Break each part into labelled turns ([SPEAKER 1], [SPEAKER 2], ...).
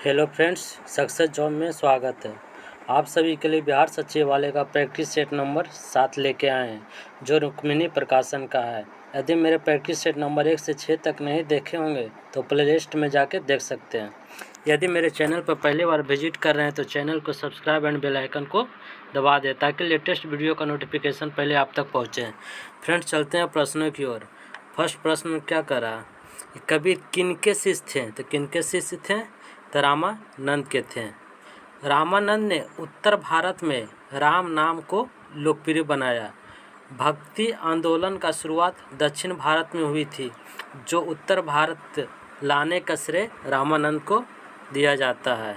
[SPEAKER 1] Hello friends, success job में स्वागत है। आप सभी के लिए बिहार सचिवालय का प्रैक्टिस सेट नंबर 7 लेके आए हैं, जो रुक्मिणी प्रकाशन का है। यदि मेरे प्रैक्टिस सेट नंबर 1 से 6 तक नहीं देखे होंगे तो प्ले लिस्ट में जाके देख सकते हैं। यदि मेरे चैनल पर पहली बार विजिट कर रहे हैं तो चैनल को सब्सक्राइब एंड बेल आइकन को दबा दें ताकि लेटेस्ट वीडियो का नोटिफिकेशन पहले आप तक पहुँचे। फ्रेंड्स, चलते हैं प्रश्नों की ओर। फर्स्ट प्रश्न क्या करा, कबीर किनके शिष्य थे? तो किनके शिष्य थे? तो रामानंद के थे। रामानंद ने उत्तर भारत में राम नाम को लोकप्रिय बनाया। भक्ति आंदोलन का शुरुआत दक्षिण भारत में हुई थी, जो उत्तर भारत लाने का श्रेय रामानंद को दिया जाता है।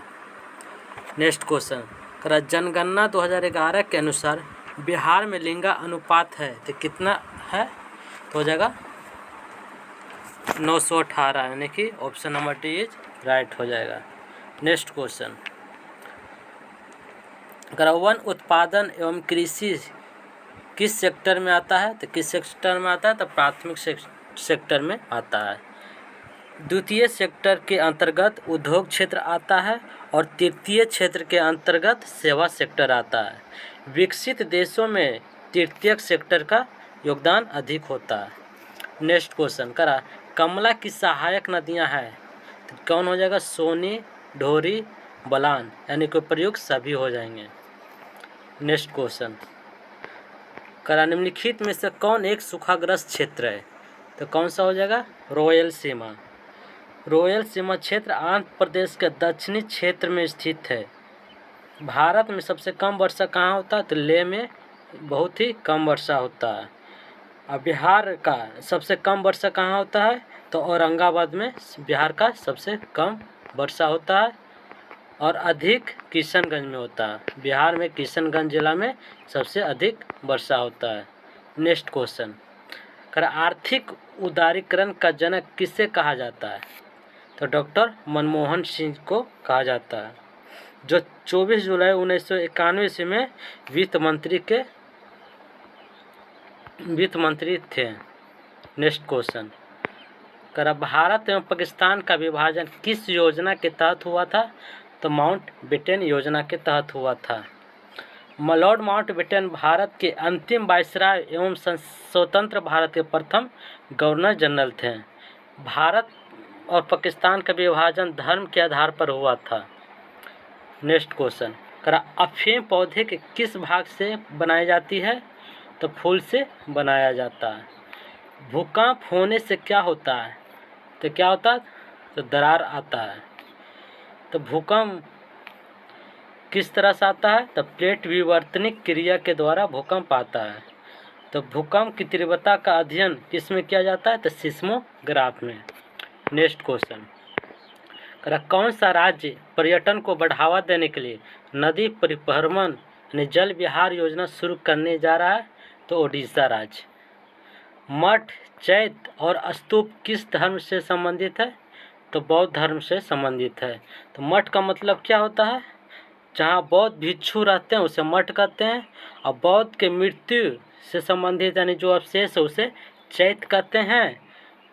[SPEAKER 1] नेक्स्ट क्वेश्चन, जनगणना 2011 के अनुसार बिहार में लिंगा अनुपात है तो कितना है? तो हो जाएगा 918, यानी कि option number D is right हो जाएगा। नेक्स्ट क्वेश्चन, वन उत्पादन एवं कृषि किस सेक्टर में आता है? तो किस सेक्टर में आता है? तो प्राथमिक सेक्टर में आता है। द्वितीय सेक्टर के अंतर्गत उद्योग क्षेत्र आता है और तृतीय क्षेत्र के अंतर्गत सेवा सेक्टर आता है। विकसित देशों में तृतीय सेक्टर का योगदान अधिक होता है। नेक्स्ट क्वेश्चन, कमला की सहायक नदियां हैं तो कौन हो जाएगा? सोनी, ढोरी, बलान, यानी कि प्रयुक्त सभी हो जाएंगे। नेक्स्ट क्वेश्चन, निम्नलिखित में से कौन एक सूखाग्रस्त क्षेत्र है? तो कौन सा हो जाएगा? रायलसीमा। रायलसीमा क्षेत्र आंध्र प्रदेश के दक्षिणी क्षेत्र में स्थित है। भारत में सबसे कम वर्षा कहाँ होता है? तो लेह में बहुत ही कम वर्षा होता है। और बिहार का सबसे कम वर्षा कहाँ होता है? तो औरंगाबाद में बिहार का सबसे कम वर्षा होता है और अधिक किशनगंज में होता है। बिहार में किशनगंज जिला में सबसे अधिक वर्षा होता है। नेक्स्ट क्वेश्चन, आर्थिक उदारीकरण का जनक किसे कहा जाता है? तो डॉक्टर मनमोहन सिंह को कहा जाता है, जो 24 जुलाई 1991 ईस्वी में वित्त मंत्री थे। नेक्स्ट क्वेश्चन, भारत एवं पाकिस्तान का विभाजन किस योजना के तहत हुआ था? तो माउंटबेटन योजना के तहत हुआ था। लॉर्ड माउंटबेटन भारत के अंतिम वायसराय एवं स्वतंत्र भारत के प्रथम गवर्नर जनरल थे। भारत और पाकिस्तान का विभाजन धर्म के आधार पर हुआ था। नेक्स्ट क्वेश्चन, अफीम पौधे के किस भाग से बनाई जाती है? तो फूल से बनाया जाता है। भूकंप होने से क्या होता है? तो क्या होता है? तो दरार आता है। तो भूकंप किस तरह से आता है? तो प्लेट विवर्तनिक क्रिया के द्वारा भूकंप आता है। तो भूकंप की तीव्रता का अध्ययन किस में किया जाता है? तो सिस्मोग्राफ में। नेक्स्ट क्वेश्चन, कौन सा राज्य पर्यटन को बढ़ावा देने के लिए नदी परिभ्रमण यानी जल विहार योजना शुरू करने जा रहा है? तो ओडिशा राज्य। मठ, चैत्य और स्तूप किस धर्म से संबंधित है? तो बौद्ध धर्म से संबंधित है। तो मठ का मतलब क्या होता है? जहाँ बौद्ध भिक्षु रहते हैं उसे मठ कहते हैं, और बौद्ध के मृत्यु से संबंधित यानी जो अवशेष है उसे चैत्य कहते हैं,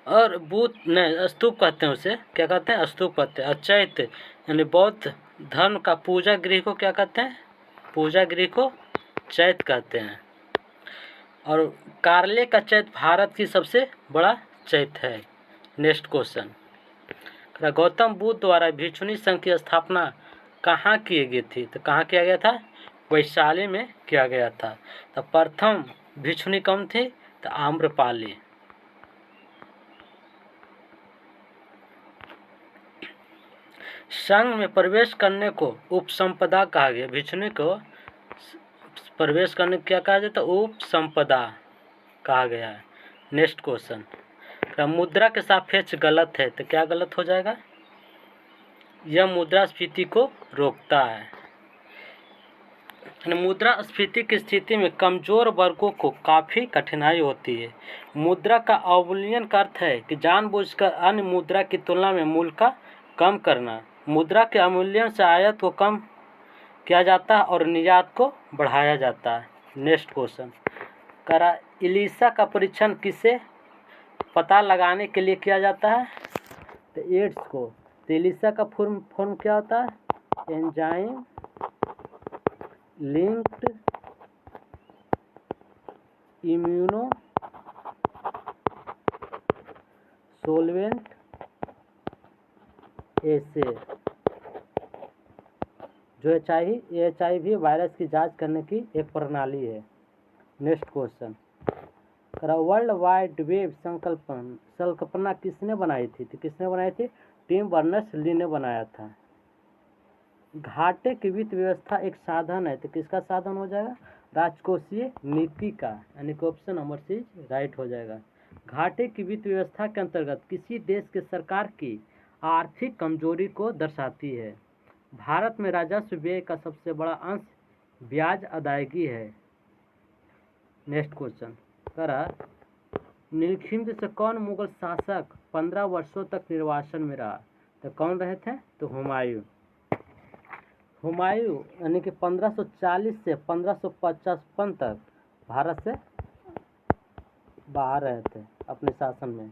[SPEAKER 1] और स्तूप कहते हैं, उसे क्या कहते हैं? स्तूप कहते हैं। और चैत्य यानी बौद्ध धर्म का पूजा गृह को क्या कहते हैं? पूजा गृह को चैत्य कहते हैं। और कार्ले का चैत्य भारत की सबसे बड़ा चैत्य है। नेक्स्ट क्वेश्चन, गौतम बुद्ध द्वारा भिक्षुणी संघ की स्थापना कहाँ की गई थी? तो कहाँ किया गया था? वैशाली में किया गया था। तो प्रथम भिक्षुणी कौन थी? तो आम्रपाली। संघ में प्रवेश करने को उपसंपदा कहा गया। भिक्षुणी को प्रवेश करने क्या कहा जाता? उपसंपदा कहा गया है। नेक्स्ट क्वेश्चन, मुद्रा के सापेक्ष गलत है तो क्या गलत हो जाएगा? यह मुद्रास्फीति को रोकता है। मुद्रास्फीति की स्थिति में कमजोर वर्गों को काफ़ी कठिनाई होती है। मुद्रा का अवमूल्यन का अर्थ है कि जानबूझकर अन्य मुद्रा की तुलना में मूल्य का कम करना। मुद्रा के अवमूल्यन से आयात को कम किया जाता है और निर्यात को बढ़ाया जाता है। नेक्स्ट क्वेश्चन, इलिशा का परीक्षण किसे पता लगाने के लिए किया जाता है? तो एड्स को। एलिसा का फॉर्म क्या होता है? एंजाइम लिंक्ड इम्यूनो सोलवेंट एसे, जो HIV वायरस की जांच करने की एक प्रणाली है। Next question, world wide web संकल्पना किसने बनाई थी? तो किसने बनाई थी? टिम बर्नर्स-ली ने बनाया था। घाटे की वित्त व्यवस्था एक साधन है, तो किसका साधन हो जाएगा? राजकोषीय नीति का, यानी कि ऑप्शन नंबर सी राइट हो जाएगा। घाटे की वित्त व्यवस्था के अंतर्गत किसी देश के सरकार की आर्थिक कमजोरी को दर्शाती है। भारत में राजस्व व्यय का सबसे बड़ा अंश ब्याज अदायगी है। नेक्स्ट क्वेश्चन, निलखिंड से कौन मुगल शासक 15 वर्षों तक निर्वासन में रहा? तो कौन रहे थे? तो हुमायूं यानी कि 1540 से 1555 तक भारत से बाहर रहे थे अपने शासन में।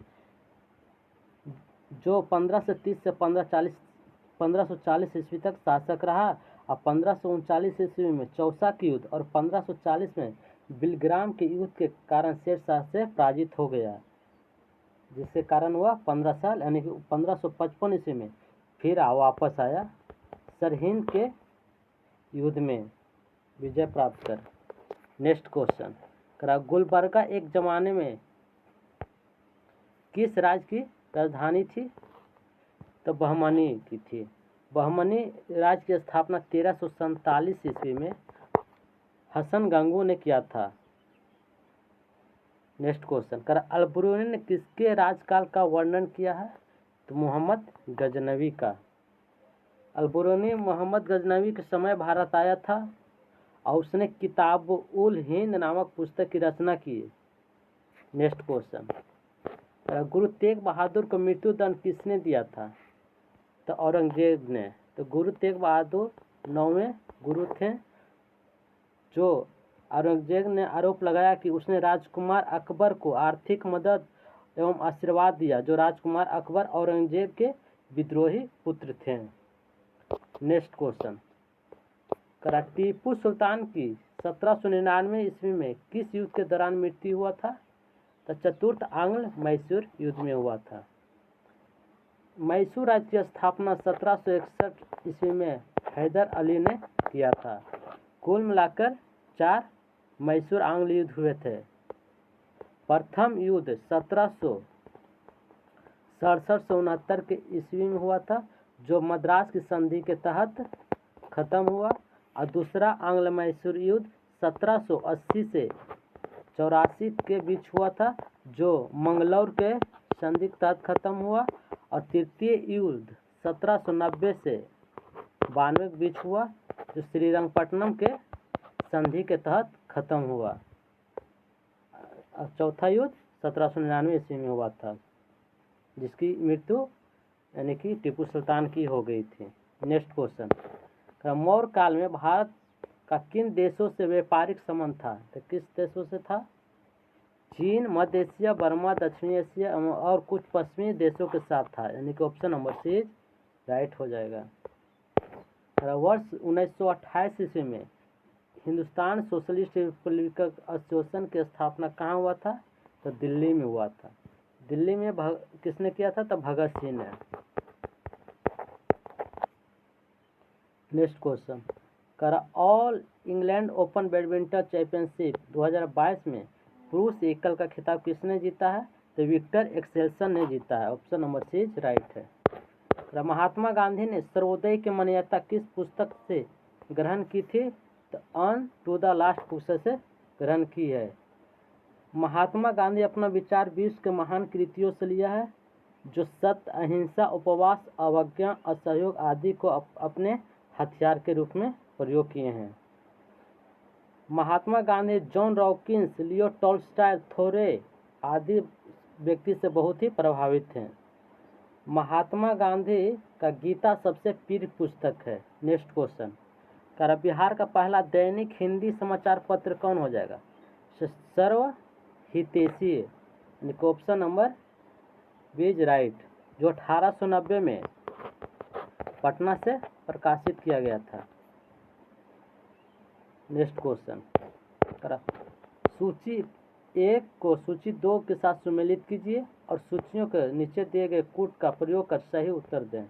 [SPEAKER 1] जो 1530 से 1540 ईस्वी तक शासक रहा और 1539 ईस्वी में चौसा की युद्ध और 1540 में बिलग्राम के युद्ध के कारण शेरशाह से पराजित हो गया, जिसके कारण वह 15 साल यानी कि 1555 ईस्वी में फिर वापस आया सरहिंद के युद्ध में विजय प्राप्त कर। नेक्स्ट क्वेश्चन, गुलबर्गा एक जमाने में किस राज्य की राजधानी थी? तो बहमनी की थी। बहमनी राज्य की स्थापना 1347 ईस्वी में हसन गंगू ने किया था। नेक्स्ट क्वेश्चन, अल-बुरूनी ने किसके राजकाल का वर्णन किया है? तो मोहम्मद गजनवी का। अल-बुरूनी मोहम्मद गजनवी के समय भारत आया था और उसने किताब-उल-हिंद नामक पुस्तक की रचना की। नेक्स्ट क्वेश्चन, गुरु तेग बहादुर को मृत्युदंड किसने दिया था? तो औरंगजेब ने। तो गुरु तेग बहादुर 9वें गुरु थे, जो औरंगजेब ने आरोप लगाया कि उसने राजकुमार अकबर को आर्थिक मदद एवं आशीर्वाद दिया, जो राजकुमार अकबर औरंगजेब के विद्रोही पुत्र थे। नेक्स्ट क्वेश्चन, टीपू सुल्तान की 1799 ईस्वी में किस युद्ध के दौरान मृत्यु हुआ था? तो चतुर्थ आंग्ल मैसूर युद्ध में हुआ था। मैसूर राज्य की स्थापना 1761 ईस्वी में हैदर अली ने किया था। कुल मिलाकर 4 मैसूर आंग्ल युद्ध हुए थे। प्रथम युद्ध 1767 से 69 के ईस्वी में हुआ था, जो मद्रास की संधि के तहत खत्म हुआ, और दूसरा आंग्ल मैसूर युद्ध 1780 से 84 के बीच हुआ था, जो मंगलौर के संधि के तहत खत्म हुआ, और तृतीय युद्ध 1790 से 92 के बीच हुआ, जो श्रीरंगपट्टनम के संधि के तहत खत्म हुआ। चौथा युद्ध 1799 ईस्वी में हुआ था, जिसकी मृत्यु यानी कि टीपू सुल्तान की हो गई थी। नेक्स्ट क्वेश्चन, मौर्य काल में भारत का किन देशों से व्यापारिक संबंध था? तो किस देशों से था? चीन, मध्य एशिया, बर्मा, दक्षिणी एशिया और कुछ पश्चिमी देशों के साथ था, यानी कि ऑप्शन नंबर सी राइट हो जाएगा। वर्ष 1928 ईस्वी में हिंदुस्तान सोशलिस्ट रिपब्लिक एसोसिएशन की स्थापना कहाँ हुआ था? तो दिल्ली में हुआ था। दिल्ली में किसने किया था? तो भगत सिंह ने। Next question, all England open badminton championship 2022 में पुरुष एकल का खिताब किसने जीता है? तो विक्टर एक्सेल्सन ने जीता है। ऑप्शन नंबर सी राइट है। महात्मा गांधी ने सर्वोदय की मान्यता किस पुस्तक से ग्रहण की थी? तो ऑन टू द लास्ट पुस्तक से ग्रहण की है। महात्मा गांधी अपना विचार विश्व के महान कृतियों से लिया है, जो सत्य, अहिंसा, उपवास, अवज्ञा, असहयोग आदि को अपने हथियार के रूप में प्रयोग किए हैं। Mahatma Gandhi John रॉकिंस, Leo Tolstoy, थोरे आदि व्यक्ति से बहुत ही प्रभावित थे। महात्मा गांधी का गीता सबसे प्रिय पुस्तक है। नेक्स्ट क्वेश्चन, बिहार का पहला दैनिक हिंदी समाचार पत्र कौन हो जाएगा? सर्व हितैषी, ऑप्शन नंबर बी राइट, जो 1890 में पटना से प्रकाशित किया गया था। नेक्स्ट क्वेश्चन, सूची 1 को सूची 2 के साथ सम्मिलित कीजिए और सूचियों के नीचे दिए गए कूट का प्रयोग कर सही उत्तर दें।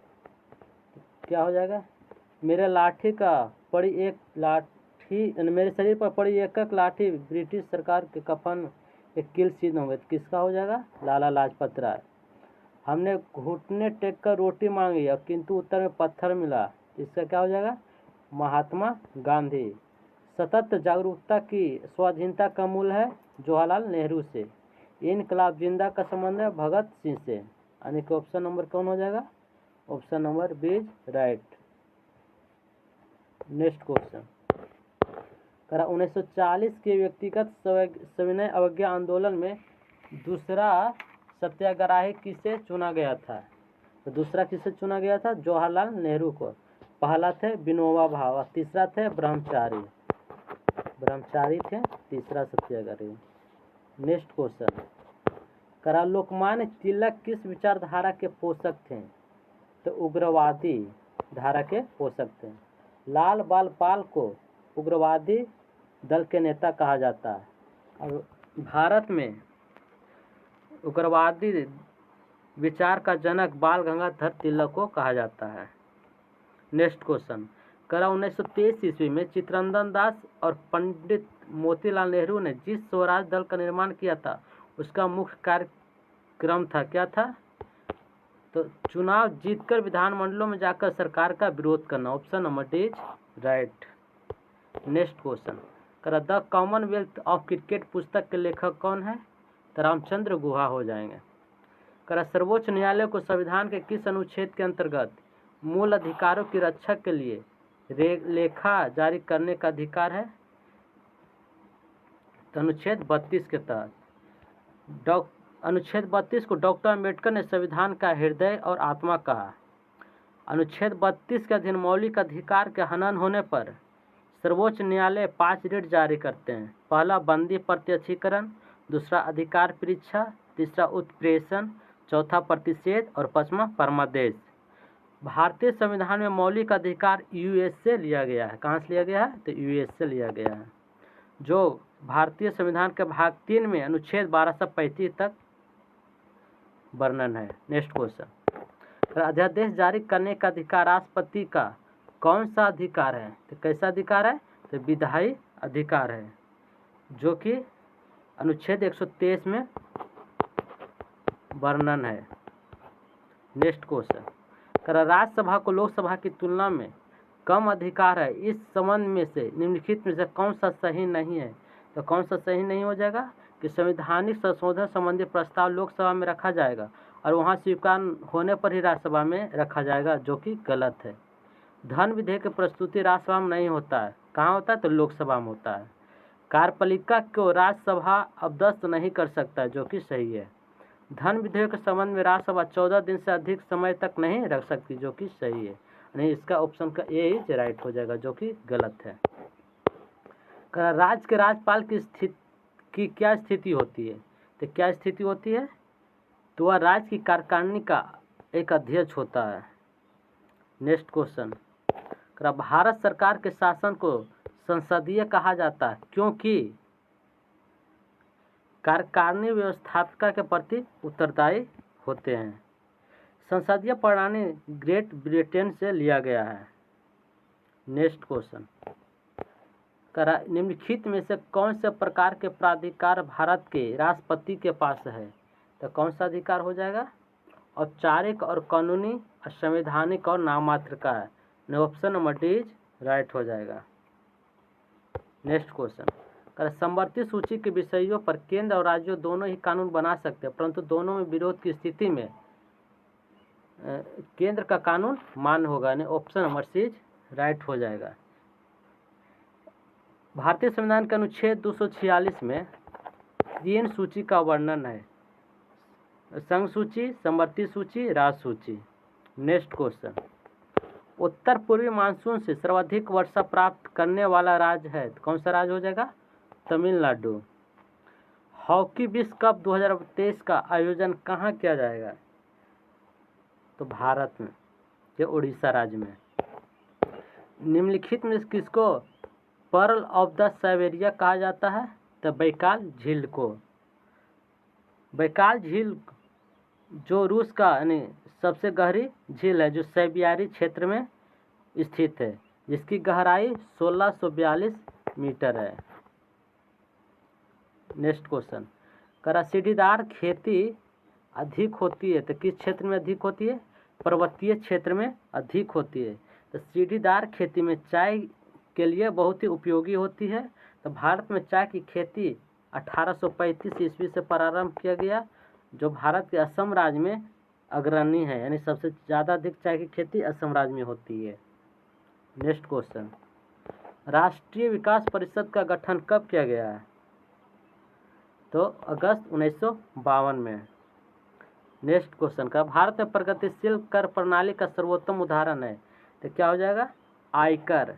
[SPEAKER 1] क्या हो जाएगा? मेरे शरीर पर पड़ी एक लाठी ब्रिटिश सरकार के कफन एक किल चिन्ह होंगे। किसका हो जाएगा? लाला लाजपत राय। हमने घुटने टेक कर रोटी मांगी और किंतु उत्तर में पत्थर मिला। इसका क्या हो जाएगा? महात्मा गांधी। सतत जागरूकता की स्वाधीनता का मूल है जवाहरलाल नेहरू से। इनकलाब जिंदा का संबंध है भगत सिंह से। यानी कि ऑप्शन नंबर कौन हो जाएगा? Option number B is right. Next question, 1940 के व्यक्तिगत सविनय अवज्ञा आंदोलन में दूसरा सत्याग्रही किसे चुना गया था? तो दूसरा किसे चुना गया था? जवाहरलाल नेहरू को। पहला थे विनोबा भावे, तीसरा थे ब्रह्मचारी थे तीसरा सत्याग्रही। नेक्स्ट क्वेश्चन, लोकमान्य तिलक किस विचारधारा के पोषक थे? तो उग्रवादी धारा के पोषक थे। लाल बाल पाल को उग्रवादी दल के नेता कहा जाता है और भारत में उग्रवादी विचार का जनक बाल गंगाधर तिलक को कहा जाता है। नेक्स्ट क्वेश्चन, 1923 ईस्वी में चित्तरंजन दास और पंडित मोतीलाल नेहरू ने जिस स्वराज दल का निर्माण किया था उसका मुख्य कार्यक्रम था, क्या था? तो चुनाव जीतकर विधानमंडलों में जाकर सरकार का विरोध करना। Option number D is right. Next question, the Commonwealth of cricket पुस्तक के लेखक कौन है? तो रामचंद्र गुहा हो जाएंगे। सर्वोच्च न्यायालय को संविधान के किस अनुच्छेद के अंतर्गत मूल अधिकारों की रक्षा के लिए लेखा जारी करने का अधिकार है? तो अनुच्छेद 32 के तहत। अनुच्छेद 32 को डॉक्टर अम्बेडकर ने संविधान का हृदय और आत्मा कहा। अनुच्छेद 32 के अधीन मौलिक अधिकार के हनन होने पर सर्वोच्च न्यायालय 5 रिट जारी करते हैं। पहला बंदी प्रत्यक्षीकरण, दूसरा अधिकार परीक्षा, तीसरा उत्प्रेषण, चौथा प्रतिषेध और पांचवा परमादेश। भारतीय संविधान में मौलिक अधिकार यूएस से लिया गया है। कहाँ से लिया गया है? तो यूएस से लिया गया है, जो भारतीय संविधान के भाग 3 में अनुच्छेद 1235 तक वर्णन है। नेक्स्ट क्वेश्चन, अध्यादेश जारी करने का अधिकार राष्ट्रपति का कौन सा अधिकार है? तो कैसा अधिकार है? तो विधायी अधिकार है, जो कि अनुच्छेद 123 में वर्णन है। नेक्स्ट क्वेश्चन, राज्यसभा को लोकसभा की तुलना में कम अधिकार है। इस संबंध में से निम्नलिखित में से कौन सा सही नहीं है? तो कौन सा सही नहीं हो जाएगा कि संवैधानिक संशोधन संबंधी प्रस्ताव लोकसभा में रखा जाएगा और वहां स्वीकार होने पर ही राज्यसभा में रखा जाएगा, जो कि गलत है। धन विधेयक की प्रस्तुति राज्यसभा में नहीं होता है। कहाँ होता है? तो लोकसभा में होता है। कार्यपालिका को राज्यसभा अवदस्त नहीं कर सकता है, जो कि सही है। धन विधेयक के संबंध में राज्यसभा 14 दिन से अधिक समय तक नहीं रख सकती, जो कि सही है। नहीं, इसका ऑप्शन का ए इज राइट हो जाएगा, जो कि गलत है। राज्य के राज्यपाल की क्या स्थिति होती है? तो क्या स्थिति होती है? तो वह राज्य की कार्यकारिणी का एक अध्यक्ष होता है। नेक्स्ट क्वेश्चन, भारत सरकार के शासन को संसदीय कहा जाता है क्योंकि कार्यकारिणी व्यवस्थापिका के प्रति उत्तरदायी होते हैं। संसदीय प्रणाली ग्रेट ब्रिटेन से लिया गया है। नेक्स्ट क्वेश्चन, निम्नलिखित में से कौन से प्रकार के प्राधिकार भारत के राष्ट्रपति के पास है? तो कौन सा अधिकार हो जाएगा? औपचारिक और कानूनी, संवैधानिक और नाममात्र का है। Option number D is right हो जाएगा। नेक्स्ट क्वेश्चन, समवर्ती सूची के विषयों पर केंद्र और राज्यों दोनों ही कानून बना सकते हैं, परंतु दोनों में विरोध की स्थिति में केंद्र का कानून मान्य होगा। ऑप्शन नंबर सी राइट हो जाएगा। भारतीय संविधान के अनुच्छेद 246 में 3 सूची का वर्णन है: संघ सूची, समवर्ती सूची, राज्य सूची। नेक्स्ट क्वेश्चन, उत्तर पूर्वी मानसून से सर्वाधिक वर्षा प्राप्त करने वाला राज्य है। कौन सा राज्य हो जाएगा? तमिलनाडु। हॉकी विश्व कप 2023 का आयोजन कहाँ किया जाएगा? तो भारत में। ये उड़ीसा राज्य में। निम्नलिखित में किसको पर्ल ऑफ द साइबेरिया कहा जाता है? तो बैकाल झील को। बैकाल झील जो रूस का यानी सबसे गहरी झील है, जो साइबेरियाई क्षेत्र में स्थित है, जिसकी गहराई 1642 मीटर है। नेक्स्ट क्वेश्चन, करा सीढ़ीदार खेती अधिक होती है तो किस क्षेत्र में अधिक होती है? पर्वतीय क्षेत्र में अधिक होती है। तो सीढ़ीदार खेती में चाय के लिए बहुत ही उपयोगी होती है। तो भारत में चाय की खेती 1835 ईस्वी से प्रारंभ किया गया, जो भारत के असम राज्य में अग्रणी है, यानी सबसे ज़्यादा अधिक चाय की खेती असम राज्य में होती है। नेक्स्ट क्वेश्चन, राष्ट्रीय विकास परिषद का गठन कब किया गया है? तो अगस्त 1952 में। नेक्स्ट क्वेश्चन का भारत में प्रगतिशील कर प्रणाली का सर्वोत्तम उदाहरण है? तो क्या हो जाएगा? आयकर।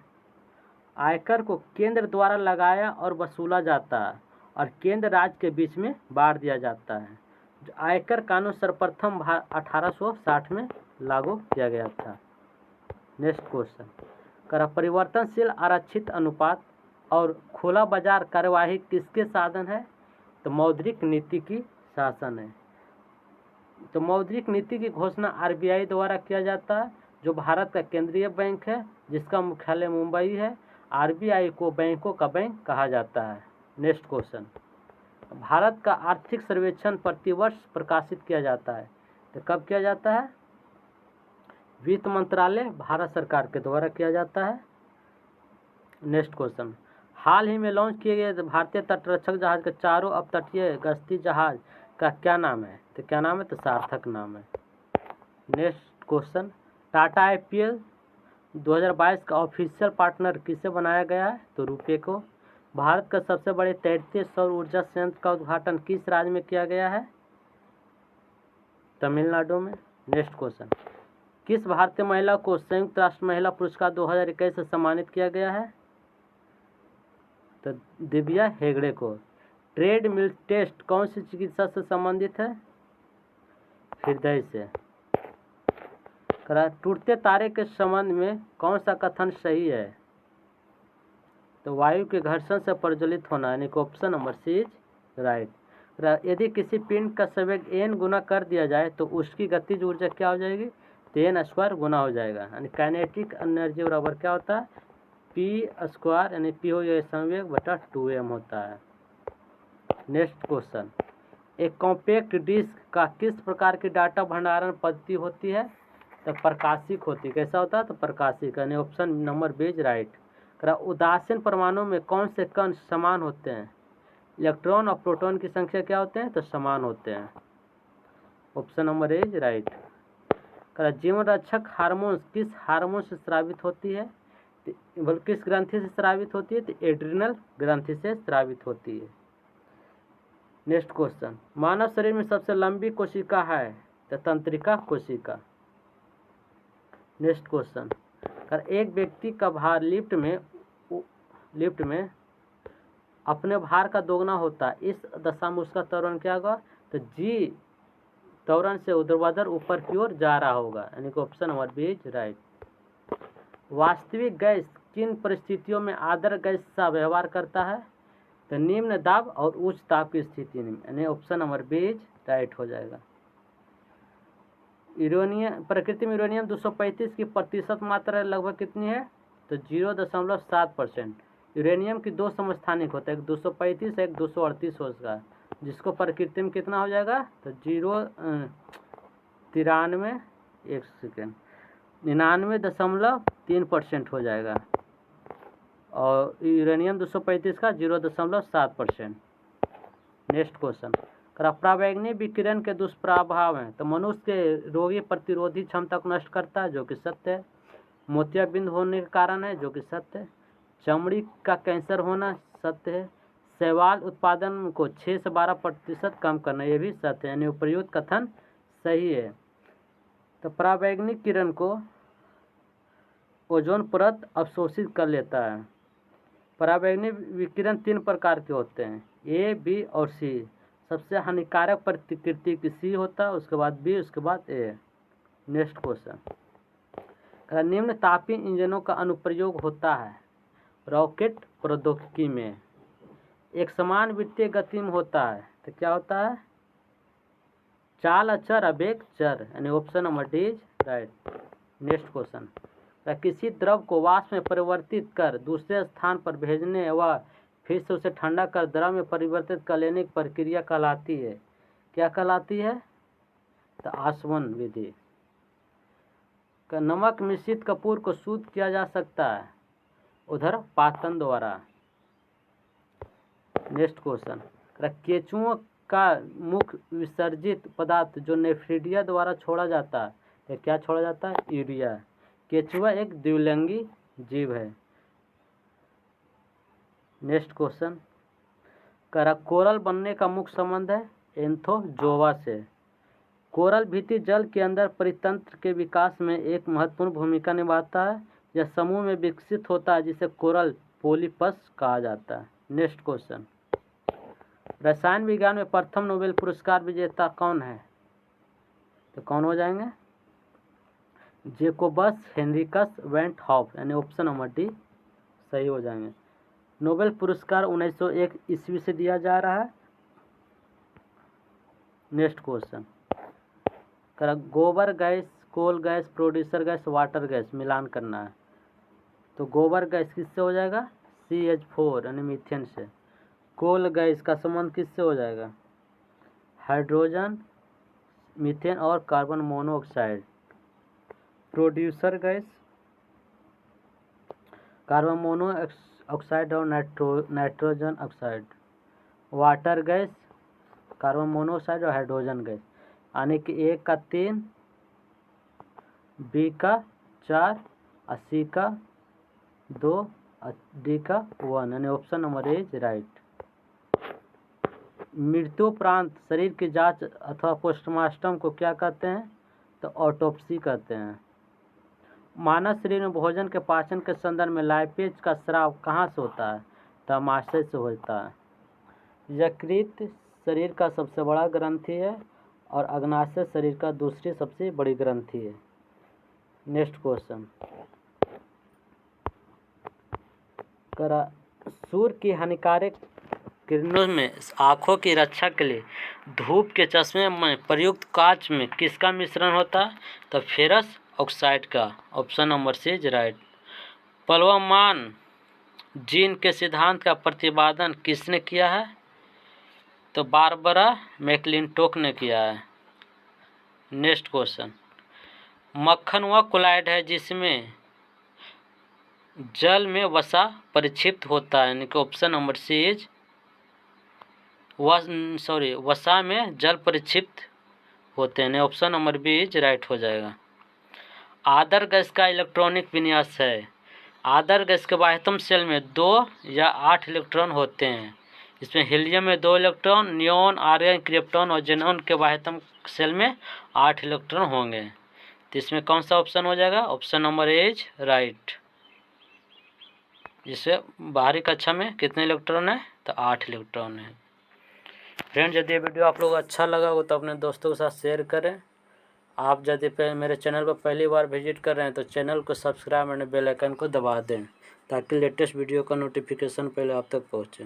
[SPEAKER 1] आयकर को केंद्र द्वारा लगाया और वसूला जाता है और केंद्र राज्य के बीच में बांट दिया जाता है। जो आयकर कानून सर्वप्रथम 1860 में लागू किया गया था। नेक्स्ट क्वेश्चन, करा परिवर्तनशील आरक्षित अनुपात और खुला बाजार कार्यवाही किसके साधन है? तो मौद्रिक नीति की शासन है। तो मौद्रिक नीति की घोषणा आरबीआई द्वारा किया जाता है, जो भारत का केंद्रीय बैंक है, जिसका मुख्यालय मुंबई है। आरबीआई को बैंकों का बैंक कहा जाता है। नेक्स्ट क्वेश्चन, भारत का आर्थिक सर्वेक्षण प्रतिवर्ष प्रकाशित किया जाता है। तो कब किया जाता है? वित्त मंत्रालय भारत सरकार के द्वारा किया जाता है। नेक्स्ट क्वेश्चन, हाल ही में लॉन्च किए गए भारतीय तटरक्षक जहाज के चारों अपतटीय गश्ती जहाज का क्या नाम है? तो क्या नाम है? तो सार्थक नाम है। नेक्स्ट क्वेश्चन, टाटा आईपीएल 2022 का ऑफिशियल पार्टनर किसे बनाया गया है? तो रुपये को। भारत का सबसे बड़े तैरते सौर ऊर्जा संयंत्र का उद्घाटन किस राज्य में किया गया है? तमिलनाडु में। नेक्स्ट क्वेश्चन, किस भारतीय महिला को संयुक्त राष्ट्र महिला पुरस्कार 2021 से सम्मानित किया गया है? तो दिव्या हेगड़े को। ट्रेड मिल टेस्ट कौन सी चिकित्सा से संबंधित है? हृदय से। टूटते तारे के संबंध में कौन सा कथन सही है? तो वायु के घर्षण से प्रज्वलित होना, यानी कि option number C is right. यदि किसी पिंड का संवेग n गुना कर दिया जाए तो उसकी गतिज ऊर्जा क्या हो जाएगी? तो n स्क्वायर गुना हो जाएगा, यानी काइनेटिक एनर्जी बराबर क्या होता है? पी स्क्वायर, यानी पी हो जाएगा संवेग बटा 2m होता है। नेक्स्ट क्वेश्चन, एक कॉम्पैक्ट डिस्क का किस प्रकार की डाटा भंडारण पद्धति होती है? तो प्रकाशिक होती है। कैसा होता है? तो प्रकाशिक, यानी option number B is right. उदासीन परमाणु में कौन से कण समान होते हैं? इलेक्ट्रॉन और प्रोटॉन की संख्या क्या होते हैं? तो समान होते हैं। Option number A is right. जीवन रक्षक हार्मोन किस हार्मोन से स्रावित होती है? किस ग्रंथि से स्रावित होती है? तो एड्रिनल ग्रंथि से स्रावित होती है। नेक्स्ट क्वेश्चन, मानव शरीर में सबसे लंबी कोशिका है? तो तंत्रिका कोशिका। नेक्स्ट क्वेश्चन, एक व्यक्ति का भार लिफ्ट में अपने भार का दोगुना होता है, इस दशा में उसका त्वरण क्या होगा? तो जी त्वरण से ऊर्ध्वाधर ऊपर की ओर जा रहा होगा, यानी कि option number B is right. वास्तविक गैस किन परिस्थितियों में आदर्श गैस सा व्यवहार करता है? तो निम्न दाब और उच्च दाब की स्थिति में, यानी option number B is right हो जाएगा। यूरेनियम, प्रकृति में यूरेनियम 235 की प्रतिशत मात्रा लगभग कितनी है? तो 0.7%। यूरेनियम की दो समस्थानिक होता है, एक 235 एक 238 होगा, जिसको प्रकृति में कितना हो जाएगा? तो 99.3% हो जाएगा, और यूरेनियम 235 का 0.7%। नेक्स्ट क्वेश्चन, पराबैंगनी विकिरण के दुष्प्रभाव हैं? तो मनुष्य के रोगी प्रतिरोधी क्षमता को नष्ट करता है, जो कि सत्य है। मोतियाबिंद होने के कारण है, जो कि सत्य है। चमड़ी का कैंसर होना सत्य है। शैवाल उत्पादन को 6 से 12% कम करना, ये भी सत्य है, यानी उपयुक्त कथन सही है। तो पराबैंगनी किरण को ओजोन परत अवशोषित कर लेता है। पराबैंगनी विकिरण 3 प्रकार के होते हैं, ए, बी और सी। सबसे हानिकारक प्रकृति की सी होता है, उसके बाद बी, उसके बाद ए। नेक्स्ट क्वेश्चन, निम्न तापीय इंजनों का अनुप्रयोग होता है रॉकेट प्रौद्योगिकी में। एक समान वृत्तीय गति में होता है तो क्या होता है? चाल अचर आवेग चर, यानी option number D is right. Next question, किसी द्रव को वाष्प में परिवर्तित कर दूसरे स्थान पर भेजने व फिर से उसे ठंडा कर द्रव में परिवर्तित कर लेने की प्रक्रिया कहलाती है, क्या कहलाती है? तो आसवन विधि। नमक मिश्रित कपूर को शुद्ध किया जा सकता है उधर पातन द्वारा। नेक्स्ट क्वेश्चन, केंचुओं का मुख्य विसर्जित पदार्थ जो नेफ्रिडिया द्वारा छोड़ा जाता है, तो क्या छोड़ा जाता है? यूरिया। केंचुआ एक द्विलिंगी जीव है। नेक्स्ट क्वेश्चन, कोरल बनने का मुख्य संबंध है एंथोजोआ से। कोरल भित्ति जल के अंदर परितंत्र के विकास में एक महत्वपूर्ण भूमिका निभाता है। यह समूह में विकसित होता है जिसे कोरल पोलिपस कहा जाता है। नेक्स्ट क्वेश्चन, रसायन विज्ञान में प्रथम नोबेल पुरस्कार विजेता कौन है? तो कौन हो जाएंगे? जेकोबस हेनरिकस वेंट हॉफ, यानी ऑप्शन नंबर डी सही हो जाएंगे। नोबेल पुरस्कार 1901 ईस्वी से दिया जा रहा है। नेक्स्ट क्वेश्चन, गोबर gas, coal gas, producer gas, water gas मिलान करना है तो गोबर गैस किससे हो जाएगा? CH4 यानी मीथेन से। कोल गैस का संबंध किससे हो जाएगा? हाइड्रोजन, मीथेन और carbon monoxide. Producer gas carbon monoxide और nitrogen oxide. Water gas carbon monoxide और हाइड्रोजन गैस, यानी कि A का 3, B का 4, C का 2, D का 1, यानी option number A is right. मृत्युपरांत शरीर की जांच अथवा पोस्टमार्टम को क्या कहते हैं? तो ऑटोप्सी कहते हैं। मानव शरीर में भोजन के पाचन के संदर्भ में लाइपेज का स्राव कहाँ से होता है? तो आमाशय से होता है। यकृत शरीर का सबसे बड़ा ग्रंथि है और अग्नाशय शरीर का दूसरी सबसे बड़ी ग्रंथि है। नेक्स्ट क्वेश्चन, सूर्य की हानिकारक किरणों में आँखों की रक्षा के लिए धूप के चश्मे में प्रयुक्त कांच में किसका मिश्रण होता है? तो फेरस ऑक्साइड का, option number C is right. प्लवमान जीन के सिद्धांत का प्रतिपादन किसने किया है? तो बारबरा मैक्लिंटोक ने किया है। नेक्स्ट क्वेश्चन, मक्खन वह कोलाइड है जिसमें जल में वसा परिक्षिप्त होता है, यानी कि ऑप्शन नंबर सी इज वसा में जल परिक्षिप्त होते हैं, option number B is right हो जाएगा। आदर्श गैस का इलेक्ट्रॉनिक विन्यास है। आदर्श गैस के वायतम सेल में 2 या 8 इलेक्ट्रॉन होते हैं। इसमें हीलियम में 2 इलेक्ट्रॉन, नियोन, आर्गन, क्रिप्टॉन और जेनॉन के वायतम सेल में 8 इलेक्ट्रॉन होंगे। तो इसमें कौन सा ऑप्शन हो जाएगा? Option number A is right. जिससे बाहरी कक्षा में कितने इलेक्ट्रॉन है? तो 8 इलेक्ट्रॉन है। फ्रेंड्स, यदि वीडियो आप लोग अच्छा लगा हो तो अपने दोस्तों के साथ शेयर करें। आप यदि मेरे चैनल पर पहली बार विजिट कर रहे हैं तो चैनल को सब्सक्राइब और बेल आइकन को दबा दें ताकि लेटेस्ट वीडियो का नोटिफिकेशन पहले आप तक पहुँचे।